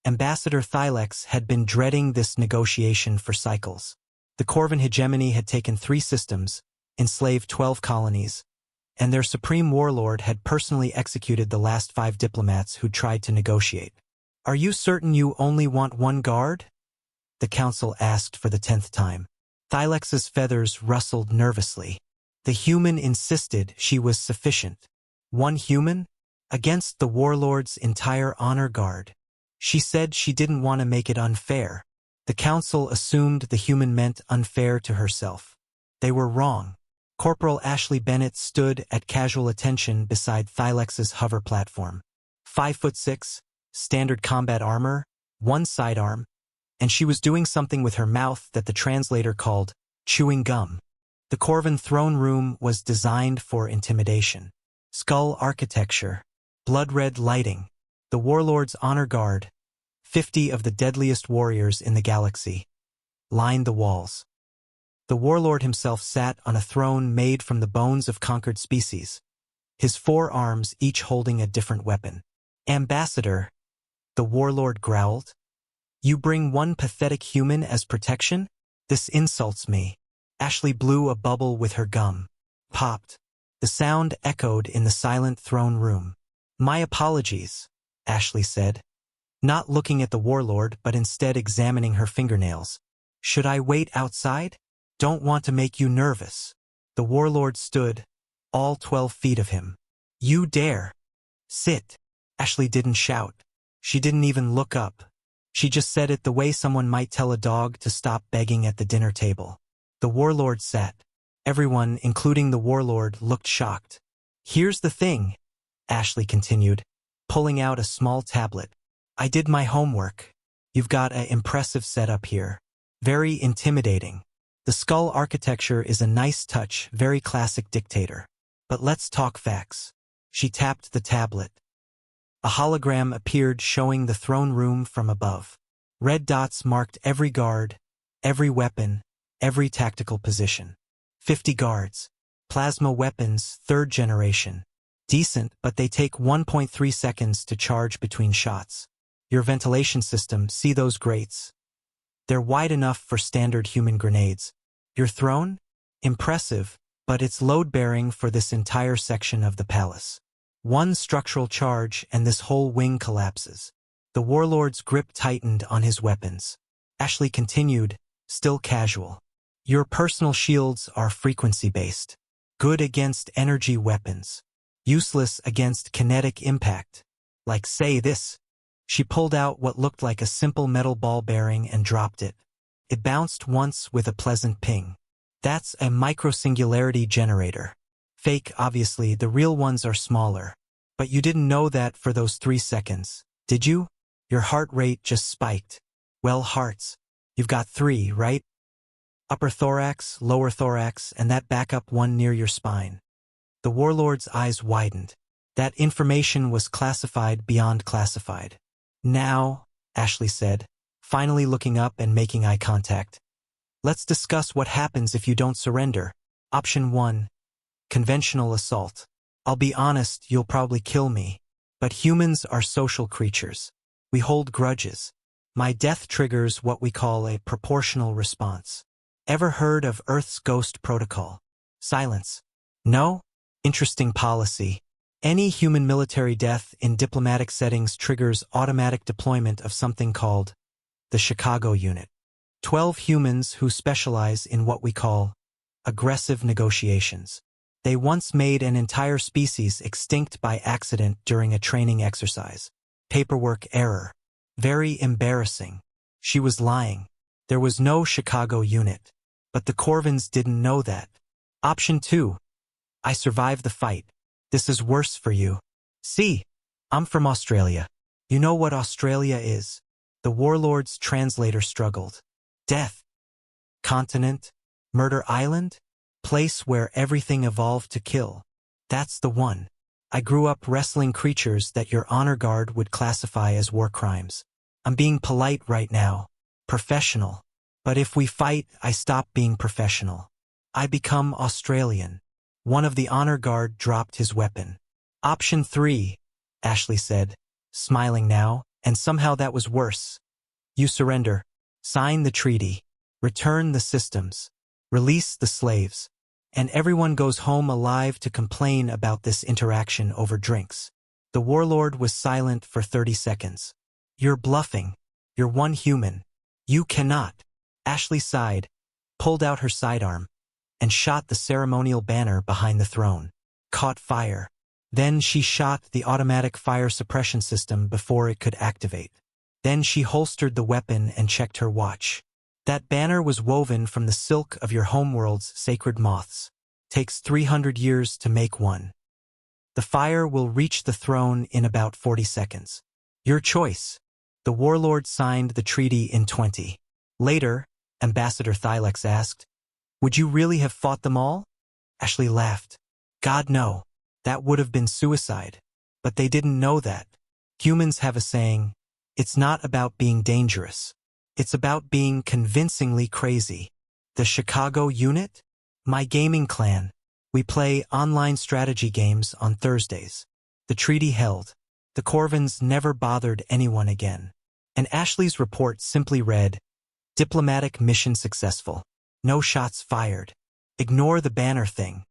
Ambassador Thylex had been dreading this negotiation for cycles. The Corvan hegemony had taken 3 systems, enslaved 12 colonies, and their supreme warlord had personally executed the last 5 diplomats who tried to negotiate. "Are you certain you only want 1 guard?" the council asked for the 10th time. Thylex's feathers rustled nervously. The human insisted she was sufficient. 1 human? Against the warlord's entire honor guard. She said she didn't want to make it unfair. The council assumed the human meant unfair to herself. They were wrong. Corporal Ashley Bennett stood at casual attention beside Thylex's hover platform. 5'6", standard combat armor, 1 sidearm, and she was doing something with her mouth that the translator called chewing gum. The Corvan throne room was designed for intimidation. Skull architecture, blood-red lighting, the warlord's honor guard, 50 of the deadliest warriors in the galaxy, lined the walls. The warlord himself sat on a throne made from the bones of conquered species, his 4 arms each holding a different weapon. "Ambassador," the warlord growled, "you bring 1 pathetic human as protection? This insults me." Ashley blew a bubble with her gum. Popped. The sound echoed in the silent throne room. "My apologies," Ashley said, not looking at the warlord but instead examining her fingernails. "Should I wait outside? Don't want to make you nervous." The warlord stood, all 12 feet of him. "You dare. Sit." Ashley didn't shout. She didn't even look up. She just said it the way someone might tell a dog to stop begging at the dinner table. The warlord sat. Everyone, including the warlord, looked shocked. "Here's the thing," Ashley continued, pulling out a small tablet. "I did my homework. You've got an impressive setup here. Very intimidating. The skull architecture is a nice touch, very classic dictator. But let's talk facts." She tapped the tablet. A hologram appeared showing the throne room from above. Red dots marked every guard, every weapon, every tactical position. 50 guards. Plasma weapons, 3rd generation. Decent, but they take 1.3 seconds to charge between shots. Your ventilation system, see those grates? They're wide enough for standard human grenades. Your throne? Impressive, but it's load-bearing for this entire section of the palace. 1 structural charge and this whole wing collapses. The warlord's grip tightened on his weapons. Ashley continued, still casual. "Your personal shields are frequency-based. Good against energy weapons. Useless against kinetic impact. Like say this." She pulled out what looked like a simple metal ball bearing and dropped it. It bounced once with a pleasant ping. "That's a microsingularity generator. Fake, obviously, the real ones are smaller. But you didn't know that for those 3 seconds, did you? Your heart rate just spiked. Well, hearts. You've got 3, right? Upper thorax, lower thorax, and that backup one near your spine." The warlord's eyes widened. That information was classified beyond classified. "Now," Ashley said, finally looking up and making eye contact, "let's discuss what happens if you don't surrender. Option 1. Conventional assault. I'll be honest, you'll probably kill me. But humans are social creatures. We hold grudges. My death triggers what we call a proportional response. Ever heard of Earth's Ghost Protocol?" Silence. "No? Interesting policy. Any human military death in diplomatic settings triggers automatic deployment of something called the Chicago Unit. 12 humans who specialize in what we call aggressive negotiations. They once made an entire species extinct by accident during a training exercise. Paperwork error. Very embarrassing." She was lying. There was no Chicago Unit. But the Corvans didn't know that. Option 2. I survived the fight. This is worse for you. See, I'm from Australia. You know what Australia is? The warlord's translator struggled. Death. Continent. Murder Island? Place where everything evolved to kill. That's the one. I grew up wrestling creatures that your honor guard would classify as war crimes. I'm being polite right now. Professional. But if we fight, I stop being professional. I become Australian. One of the honor guard dropped his weapon. Option 3, Ashley said, smiling now, And somehow that was worse. You surrender, sign the treaty, return the systems, release the slaves, and everyone goes home alive to complain about this interaction over drinks. The warlord was silent for 30 seconds. You're bluffing. You're one human. You cannot. Ashley sighed, pulled out her sidearm, and shot the ceremonial banner behind the throne. Caught fire. Then she shot the automatic fire suppression system before it could activate. Then she holstered the weapon and checked her watch. That banner was woven from the silk of your homeworld's sacred moths. Takes 300 years to make one. The fire will reach the throne in about 40 seconds. Your choice. The warlord signed the treaty in 20. Later, Ambassador Thylex asked, "Would you really have fought them all?" Ashley laughed. "God, no. That would have been suicide. But they didn't know that. Humans have a saying, it's not about being dangerous. It's about being convincingly crazy. The Chicago unit? My gaming clan. We play online strategy games on Thursdays. The treaty held. The Corvins never bothered anyone again." And Ashley's report simply read, "Diplomatic mission successful. No shots fired. Ignore the banner thing.